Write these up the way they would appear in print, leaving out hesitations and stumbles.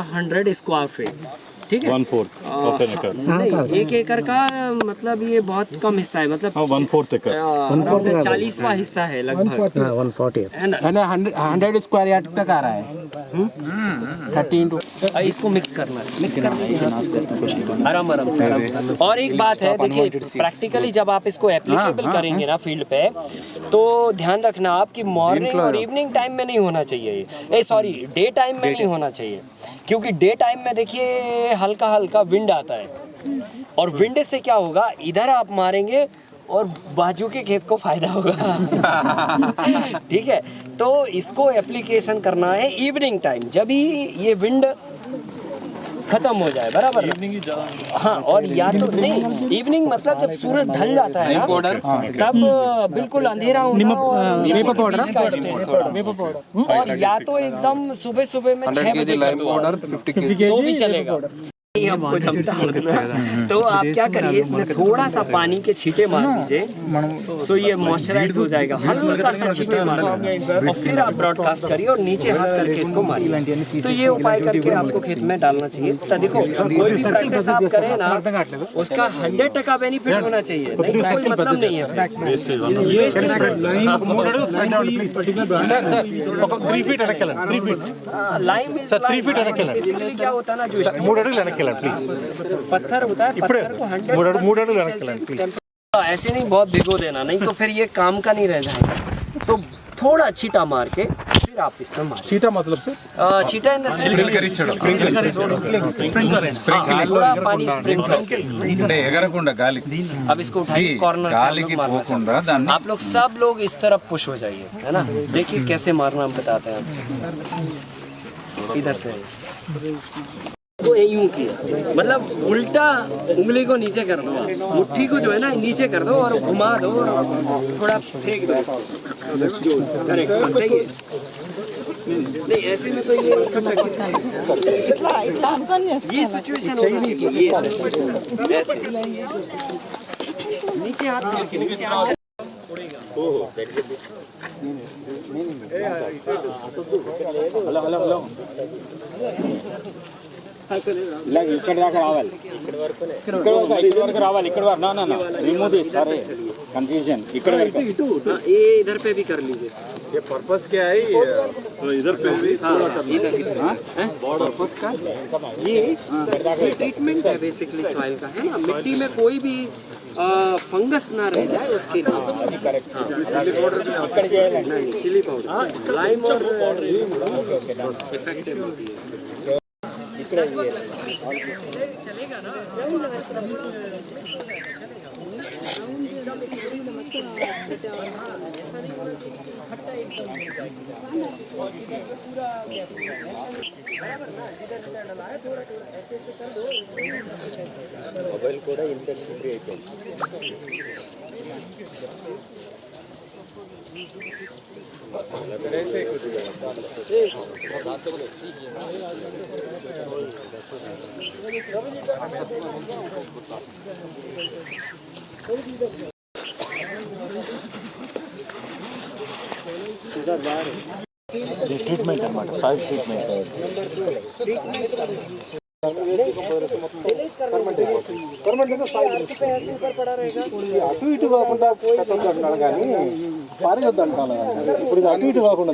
100 square feet, ठीक है। 1/4 of N एकड़। नहीं, 1 एकड़ का मतलब ये बहुत कम हिस्सा है, मतलब 1/4 एकड़, 40वां हिस्सा है लगभग। 140 है ना? 100 स्क्वायर यार्ड तक आ रहा है। 13 इसको मिक्स करना है, आराम आराम से आराम। और एक बात है, देखिए प्रैक्टिकली जब आप इसको एप्लीकेबल करेंगे ना फील्ड पे, तो ध्यान रखना आपकी मॉर्निंग और इवनिंग टाइम में नहीं होना चाहिए ये, सॉरी डे टाइम में नहीं होना चाहिए, क्योंकि डे टाइम में देखिए हल्का हल्का विंड आता है, और विंड से क्या होगा, इधर आप मारेंगे और बाजू के खेत को फायदा होगा। ठीक है, तो इसको एप्लीकेशन करना है इवनिंग टाइम, जब ही ये विंड खत्म हो जाए, बराबर ना? हाँ, और या तो नहीं, इवनिंग मतलब जब सूरज ढल जाता है ना, तब बिल्कुल अंधेरा होना और या तो एकदम सुबह सुबह में 6 बजे कर दो तो भी चलेगा। हमको जमता है तो आप क्या करिए, इसमें थोड़ा सा पानी के छींटे मार दीजिए, सो ये मॉइस्चराइज हो जाएगा, हल्का सा छींटे मार और फिर आप ब्रॉडकास्ट करिए और नीचे हाथ करके इसको मारिए। तो ये उपाय करके आपको खेत में डालना चाहिए। तो देखो कोई भी प्रैक्टिस आप करें ना, उसका 100% बेनिफिट होना चाहिए, नहीं तो कोई मतलब नहीं है। लाइम बेसिकली क्या होता है ना, जो पत्थर होता है, पत्थर को 100 ऐसे नहीं बहुत भिगो देना, नहीं तो फिर ये काम का नहीं रह जाएगा। तो थोड़ा छींटा मार के फिर आप इसमें मार। छींटा मतलब से छींटा इन द सेंस थोड़ा पानी स्प्रिंकलर के। अब इसको उठाइए, कॉर्नर से मारना। आप लोग सब लोग इस तरफ पुश हो जाइए, है ना? देखिए कैसे मारना हम बताते हैं। इधर से तो यूं किया, मतलब उल्टा उंगली को नीचे कर दो, मुट्ठी को जो है ना नीचे कर दो और घुमा दो और थोड़ा फेंक दो। करेक्ट, सही है। नहीं ऐसे में तो ये सिचुएशन होगी, ये ऐसे नीचे हाथ करके, नीचे हाथ ఇక్కడ దాకా రావాలి, ఇక్కడ రావాలి, ఇక్కడ ना ना ना रिमूव दिस, सारे कंफ्यूजन ఇక్కడ వరకు। ये इधर पे भी कर लीजिए। ये पर्पस क्या है, इधर पे भी थोड़ा कर इधर पर्पस का ये ट्रीटमेंट है बेसिकली सॉइल का, है ना? मिट्टी में कोई भी फंगस ना रह जाए उसके लिए। चिली पाउडर, लाइम और इफेक्टिव होती है। चलेगा ना? మొబైల్ కూడా ఇన్ఫెక్షన్ ఫ్రీ అయిపోయింది। ట్రీట్మెంట్ అన్నమాట, సాయిల్ ట్రీట్మెంట్। అటు ఇటు కాకుండా అంటున్నాడు కానీ పారేయొద్దు అంటాను, ఇప్పుడు అటు ఇటు కాకుండా।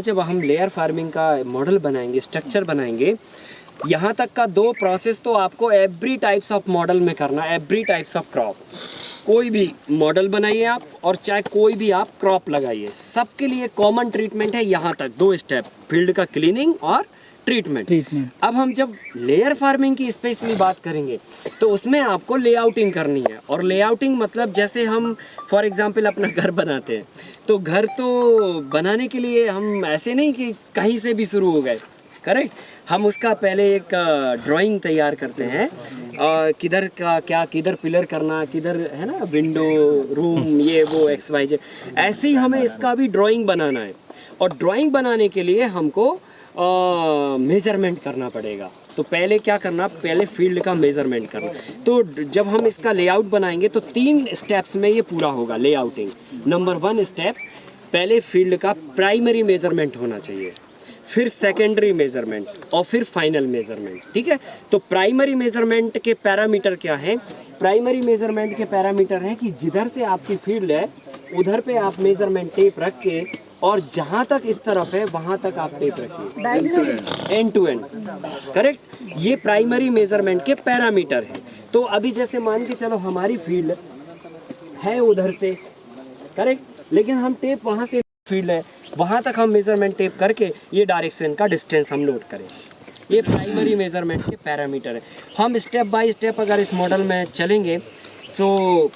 जब हम लेयर फार्मिंग का मॉडल बनाएंगे, स्ट्रक्चर बनाएंगे, यहाँ तक का 2 प्रोसेस तो आपको एवरी टाइप्स ऑफ मॉडल में करना, एवरी टाइप्स ऑफ क्रॉप। कोई भी मॉडल बनाइए आप, और चाहे कोई भी आप क्रॉप लगाइए, सबके लिए कॉमन ट्रीटमेंट है यहाँ तक 2 स्टेप, फील्ड का क्लीनिंग और ट्रीटमेंट। अब हम जब लेयर फार्मिंग की स्पेशली बात करेंगे तो उसमें आपको लेआउटिंग करनी है। और लेआउटिंग मतलब जैसे हम फॉर एग्जांपल अपना घर बनाते हैं, तो घर तो बनाने के लिए हम ऐसे नहीं कि कहीं से भी शुरू हो गए, करेक्ट? हम उसका पहले एक ड्राइंग तैयार करते हैं, किधर का क्या, किधर पिलर करना, किधर है ना विंडो, रूम, ये वो XYZ, ऐसे ही हमें इसका भी ड्राइंग बनाना है। और ड्राइंग बनाने के लिए हमको मेजरमेंट करना पड़ेगा। तो पहले क्या करना, पहले फील्ड का मेजरमेंट करना। तो जब हम इसका लेआउट बनाएंगे तो 3 स्टेप्स में ये पूरा होगा लेआउटिंग। नंबर 1 स्टेप, पहले फील्ड का प्राइमरी मेजरमेंट होना चाहिए। फिर सेकेंडरी मेजरमेंट और फिर फाइनल मेजरमेंट। ठीक है, तो प्राइमरी मेजरमेंट के पैरामीटर क्या है? प्राइमरी मेजरमेंट के पैरामीटर है कि जिधर से आपकी फील्ड है उधर पे आप मेजरमेंट टेप रख के, और जहां तक इस तरफ है वहां तक आप टेप रखिए, एंड टू एंड। करेक्ट, ये प्राइमरी मेजरमेंट के पैरामीटर है। तो अभी जैसे मान के चलो हमारी फील्ड है उधर से, करेक्ट, लेकिन हम टेप वहां से फील्ड है वहां तक हम मेजरमेंट टेप करके ये डायरेक्शन का डिस्टेंस हम नोट करें। ये प्राइमरी मेजरमेंट के पैरामीटर है। हम स्टेप बाय स्टेप अगर इस मॉडल में चलेंगे तो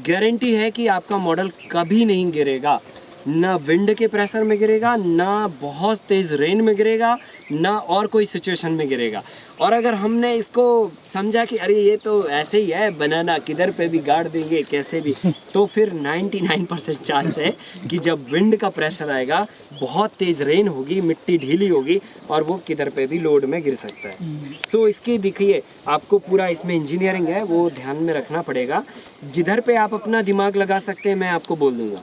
गारंटी है कि आपका मॉडल कभी नहीं गिरेगा, ना विंड के प्रेशर में गिरेगा, ना बहुत तेज रेन में गिरेगा, ना और कोई सिचुएशन में गिरेगा। और अगर हमने इसको समझा कि अरे ये तो ऐसे ही है बनाना, किधर पे भी गाड़ देंगे कैसे भी, तो फिर 99% चांस है कि जब विंड का प्रेशर आएगा, बहुत तेज रेन होगी, मिट्टी ढीली होगी और वो किधर पे भी लोड में गिर सकता है। सो इसकी देखिए आपको पूरा इसमें इंजीनियरिंग है वो ध्यान में रखना पड़ेगा। जिधर पे आप अपना दिमाग लगा सकते हैं मैं आपको बोल दूंगा,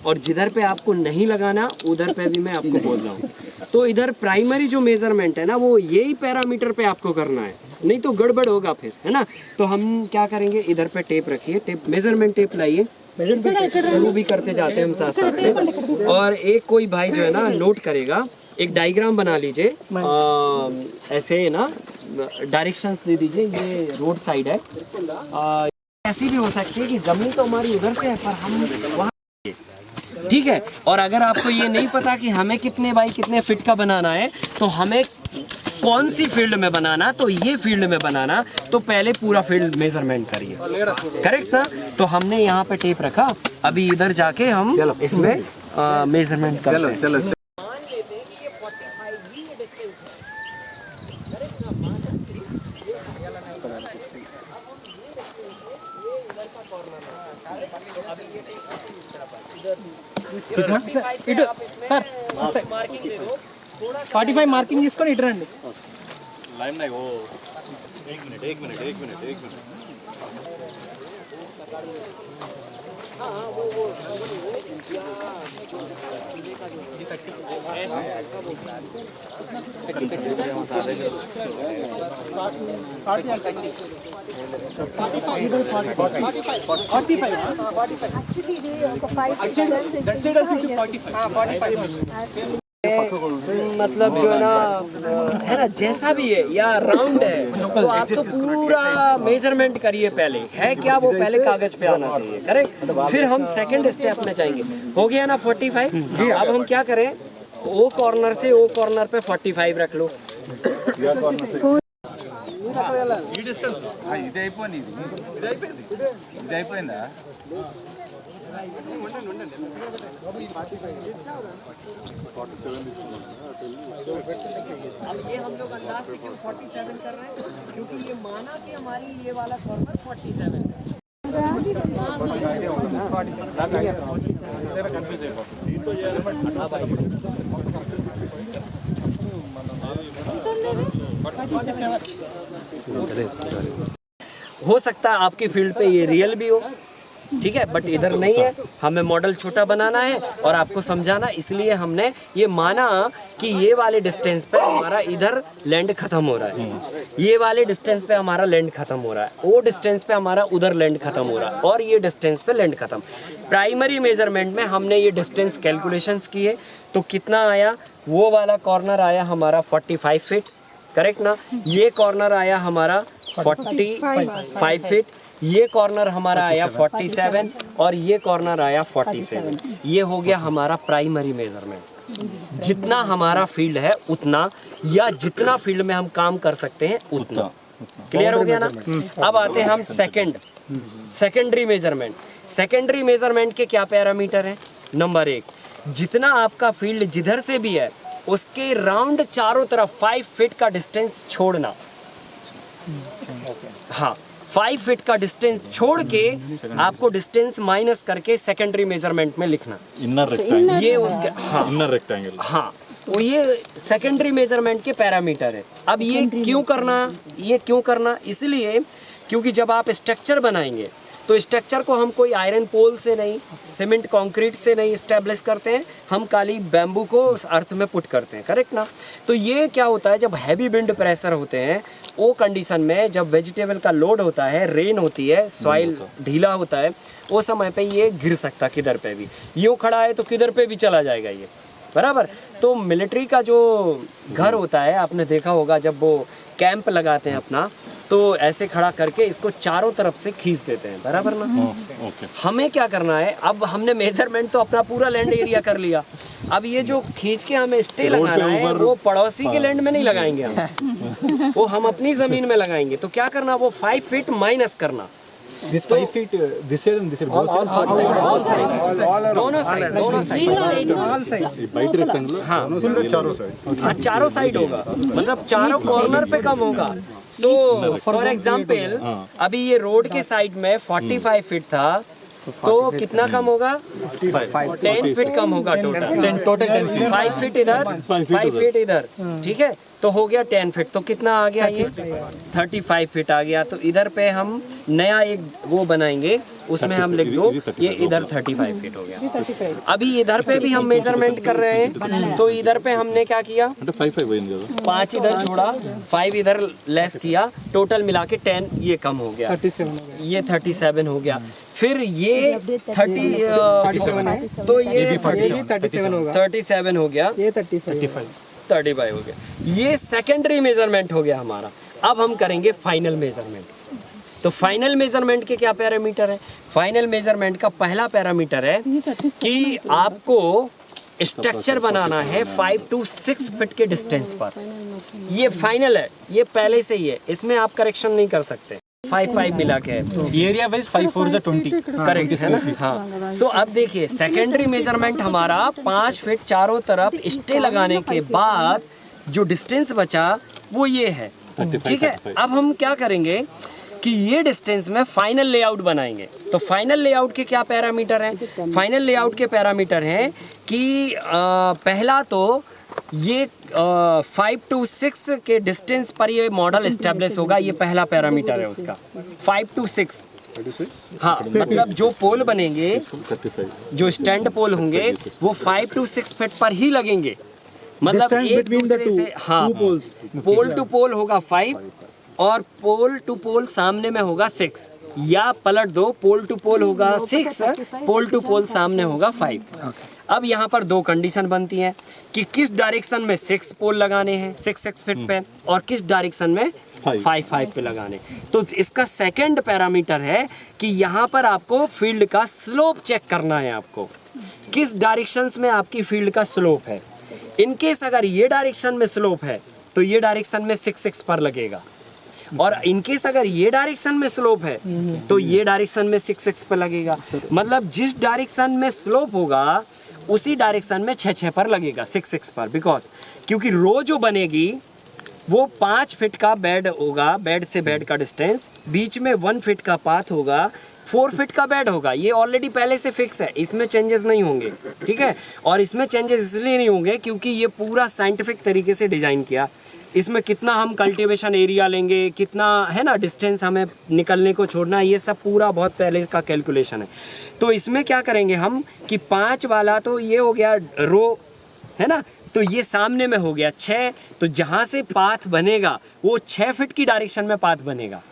और जिधर पे आपको नहीं लगाना उधर पे भी मैं आपको बोल रहा हूँ। तो इधर प्राइमरी जो मेजरमेंट है ना वो यही पैरामीटर पे आपको करना है, नहीं तो गड़बड़ होगा फिर, है ना। तो हम क्या करेंगे, इधर पे टेप रखिए, टेप मेजरमेंट टेप लाइए, शुरू भी करते जाते हैं हम साथ साथ में। और एक कोई भाई जो है ना नोट करेगा, एक डायग्राम बना लीजिए, ऐसे ना डायरेक्शंस दे दीजिए, ये रोड साइड है, ऐसी भी हो सकती है कि जमीन तो हमारी उधर से है पर हम वहाँ, ठीक है। और अगर आपको ये नहीं पता कि हमें कितने बाई कितने फिट का बनाना है, तो हमें कौन सी फील्ड में बनाना, तो ये फील्ड में बनाना, तो पहले पूरा फील्ड मेजरमेंट करिए, करेक्ट ना। तो हमने यहाँ पे टेप रखा, अभी इधर जाके हम इसमें मेजरमेंट करते हैं। चलो ఇటు సార్ 45 మార్కింగ్ తీసుకొని ఇటు రండి. लाइन नहीं, वो एक मिनट मतलब जो है ना जैसा भी है या राउंड है, तो आप तो पूरा मेजरमेंट करिए पहले, है क्या वो पहले कागज पे आना चाहिए, करेक्ट। फिर हम सेकंड स्टेप में जाएंगे, हो गया ना 45। अब हम क्या करें, ओ कॉर्नर से ओ कॉर्नर पे 45 रख लो। अब ये हम लोग अंदाज से क्यों 47 कर रहे हैं, क्योंकि ये माना कि हमारी ये वाला कॉर्नर 47 है। हो सकता है आपकी फील्ड पे ये रियल भी हो, ठीक है, बट इधर नहीं है। हमें मॉडल छोटा बनाना है और आपको समझाना, इसलिए हमने ये माना कि ये वाले डिस्टेंस पे हमारा इधर लैंड खत्म हो रहा है, ये वाले डिस्टेंस पे हमारा लैंड खत्म हो रहा है, वो डिस्टेंस पे हमारा उधर लैंड खत्म हो रहा है, और ये डिस्टेंस पे लैंड खत्म। प्राइमरी मेजरमेंट में हमने ये डिस्टेंस कैलकुलेशंस किए, तो कितना आया, वो वाला कॉर्नर आया हमारा 45 फीट, करेक्ट ना। ये कॉर्नर आया हमारा 45 फीट, ये कॉर्नर हमारा आया 47 और ये कॉर्नर आया 47। ये हो गया हमारा प्राइमरी मेजरमेंट। जितना हमारा फील्ड है उतना, या जितना फील्ड में हम काम कर सकते हैं उतना। क्लियर हो गया ना। अब आते हैं हम सेकेंडरी मेजरमेंट। सेकेंडरी मेजरमेंट के क्या पैरामीटर हैं? नंबर 1, जितना आपका फील्ड जिधर से भी है उसके राउंड चारों तरफ 5 फीट का डिस्टेंस छोड़ना। हाँ, 5 फीट का डिस्टेंस छोड़ के आपको डिस्टेंस माइनस करके सेकेंडरी मेजरमेंट में लिखना। इनर रेक्टेंगल, ये उसके, हाँ इनर रेक्टेंगल, हाँ, तो ये सेकेंडरी मेजरमेंट के पैरामीटर है। अब ये क्यों करना, इसलिए क्योंकि जब आप स्ट्रक्चर बनाएंगे तो स्ट्रक्चर को हम कोई आयरन पोल से नहीं, सीमेंट कंक्रीट से नहीं इस्टेब्लिश करते हैं, हम खाली बैम्बू को अर्थ में पुट करते हैं, करेक्ट ना। तो ये क्या होता है, जब हैवी विंड प्रेशर होते हैं वो कंडीशन में, जब वेजिटेबल का लोड होता है, रेन होती है, सॉइल ढीला होता है, वो समय पे ये गिर सकता किधर पे भी, यूँ खड़ा है तो किधर पे भी चला जाएगा ये, बराबर। तो मिलिट्री का जो घर होता है, आपने देखा होगा जब वो कैंप लगाते हैं अपना, तो ऐसे खड़ा करके इसको चारों तरफ से खींच देते हैं, बराबर ना। हमें क्या करना है, अब हमने मेजरमेंट तो अपना पूरा लैंड एरिया कर लिया, अब ये जो खींच के हमें स्टे लगाना है वो पड़ोसी के लैंड में नहीं लगाएंगे हम, वो हम अपनी जमीन में लगाएंगे। तो क्या करना, वो 5 फीट माइनस करना, This 5 feet, this side and this side. दोनों साइड Bite rectangle. हाँ चारों साइड हाँ, चारों साइड होगा, मतलब चारों कॉर्नर पे कम होगा। तो फॉर एग्जाम्पल अभी ये रोड के साइड में 45 फीट था, तो कितना कम होगा, 10 फीट कम होगा टोटल 10 फीट, 5 फीट इधर 5 फीट इधर, ठीक है, तो हो गया 10 फीट। तो कितना आ गया, ये 35 फीट आ गया। तो इधर पे हम नया एक वो बनाएंगे, उसमें हम लिख दो ये इधर 35 फीट हो गया। अभी इधर पे भी हम मेजरमेंट कर रहे हैं, तो इधर पे हमने क्या किया, 5 इधर छोड़ा, 5 इधर लेस किया, टोटल मिला के 10 ये कम हो गया, ये 37 हो गया। फिर ये 30 तो ये 37 हो गया, ये 35 हो गया। ये सेकेंडरी मेजरमेंट हो गया हमारा। अब हम करेंगे फाइनल मेजरमेंट। तो फाइनल मेजरमेंट के क्या पैरामीटर है, फाइनल मेजरमेंट का पहला पैरामीटर है कि आपको स्ट्रक्चर बनाना है 5 to 6 फीट के डिस्टेंस पर। ये फाइनल है, ये पहले से ही है, इसमें आप करेक्शन नहीं कर सकते। 5 मिला के Area wise 5 4 is 20. करेक्ट है ना। हाँ, सो अब देखिए सेकेंडरी मेजरमेंट हमारा 5 फीट चारों तरफ स्टे लगाने के बाद जो डिस्टेंस बचा वो ये है, ठीक है। अब हम क्या करेंगे कि ये डिस्टेंस में फाइनल लेआउट बनाएंगे। तो फाइनल लेआउट के क्या पैरामीटर हैं, फाइनल लेआउट के पैरामीटर हैं कि पहला तो ये 5 to 6 के डिस्टेंस पर ये मॉडल एस्टेब्लिश होगा, ये पहला पैरामीटर है उसका, 5 to 6। हाँ, मतलब जो पोल बनेंगे, जो स्टैंड पोल होंगे वो 5 to 6 फीट पर ही लगेंगे, मतलब एक दूसरे से, हाँ, पोल टू पोल होगा 5 और पोल टू पोल सामने में होगा 6, या पलट दो, पोल टू पोल होगा 6, पोल टू पोल सामने होगा 5। अब यहाँ पर दो कंडीशन बनती हैं कि किस डायरेक्शन में 6 पोल लगाने हैं 6 फीट पे, और किस डायरेक्शन में 5 पे लगाने। तो इसका सेकंड पैरामीटर है कि यहाँ पर आपको फील्ड का स्लोप चेक करना है, आपको किस डायरेक्शन में आपकी फील्ड का स्लोप है। इनकेस अगर ये डायरेक्शन में स्लोप है तो ये डायरेक्शन में 6 पर लगेगा, और इनकेस अगर ये डायरेक्शन में स्लोप है तो ये डायरेक्शन में 6 पर लगेगा। मतलब जिस डायरेक्शन में स्लोप होगा उसी डायरेक्शन में 6 पर लगेगा, 6 पर, बिकॉज क्योंकि रो जो बनेगी वो 5 फीट का बेड होगा, बेड से बेड का डिस्टेंस, बीच में 1 फीट का पाथ होगा, 4 फीट का बेड होगा। ये ऑलरेडी पहले से फिक्स है, इसमें चेंजेस नहीं होंगे, ठीक है। और इसमें चेंजेस इसलिए नहीं होंगे क्योंकि ये पूरा साइंटिफिक तरीके से डिज़ाइन किया। इसमें कितना हम कल्टीवेशन एरिया लेंगे, कितना है ना डिस्टेंस हमें निकलने को छोड़ना, ये सब पूरा बहुत पहले का कैलकुलेशन है। तो इसमें क्या करेंगे हम कि 5 वाला तो ये हो गया रो, है ना, तो ये सामने में हो गया 6, तो जहाँ से पाथ बनेगा वो 6 फीट की डायरेक्शन में पाथ बनेगा,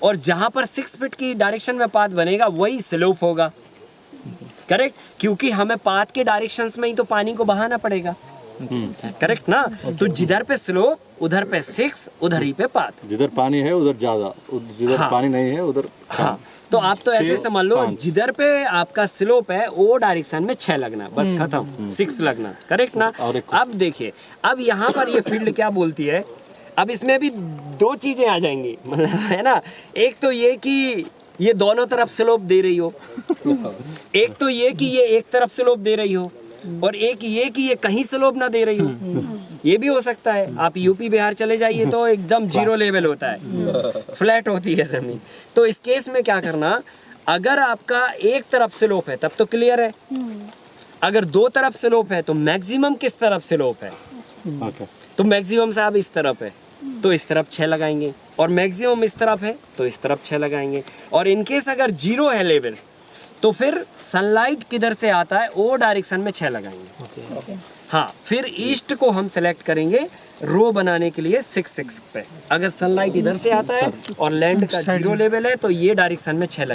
और जहाँ पर 6 फीट की डायरेक्शन में पाथ बनेगा वही स्लोप होगा, करेक्ट, क्योंकि हमें पाथ के डायरेक्शंस में ही तो पानी को बहाना पड़ेगा, करेक्ट ना। तो जिधर पे स्लोप उधर पे 6, उधर ही पे पाथ, जिधर पानी है उधर ज्यादा, जिधर हाँ, पानी नहीं है उधर, हाँ। तो आप तो ऐसे समझ लो जिधर पे आपका स्लोप है वो डायरेक्शन में 6 लगना, बस खत्म, 6 लगना, करेक्ट ना। अब देखिए, अब यहाँ पर ये फील्ड क्या बोलती है, अब इसमें भी 2 चीजें आ जाएंगी, मतलब है ना। एक तो ये कि ये दोनों तरफ स्लोप दे रही हो, एक तो ये कि ये एक तरफ स्लोप दे रही हो, और एक ये कि ये कहीं स्लोप ना दे रही हो, ये भी हो सकता है। आप यूपी बिहार चले जाइए तो एकदम 0 लेवल होता है, फ्लैट होती है जमीन। तो इस केस में क्या करना, अगर आपका एक तरफ स्लोप है तब तो क्लियर है, अगर 2 तरफ स्लोप है तो मैक्सिमम किस तरफ स्लोप है, तो मैक्सिमम साहब इस तरफ है, तो इस तरफ 6 लगाएंगे, और मैक्सिमम इस तरफ है तो इस तरफ 6 लगाएंगे। और इनकेस अगर 0 है लेवल तो फिर सनलाइट किधर से आता है वो डायरेक्शन में 6 लगाएंगे। हाँ, फिर ईस्ट को हम सेलेक्ट करेंगे रो बनाने के लिए 6 6 पे। अगर सनलाइट इधर से आता है और लैंड का 0 लेवल है तो ये डायरेक्शन में 6 लगेंगे।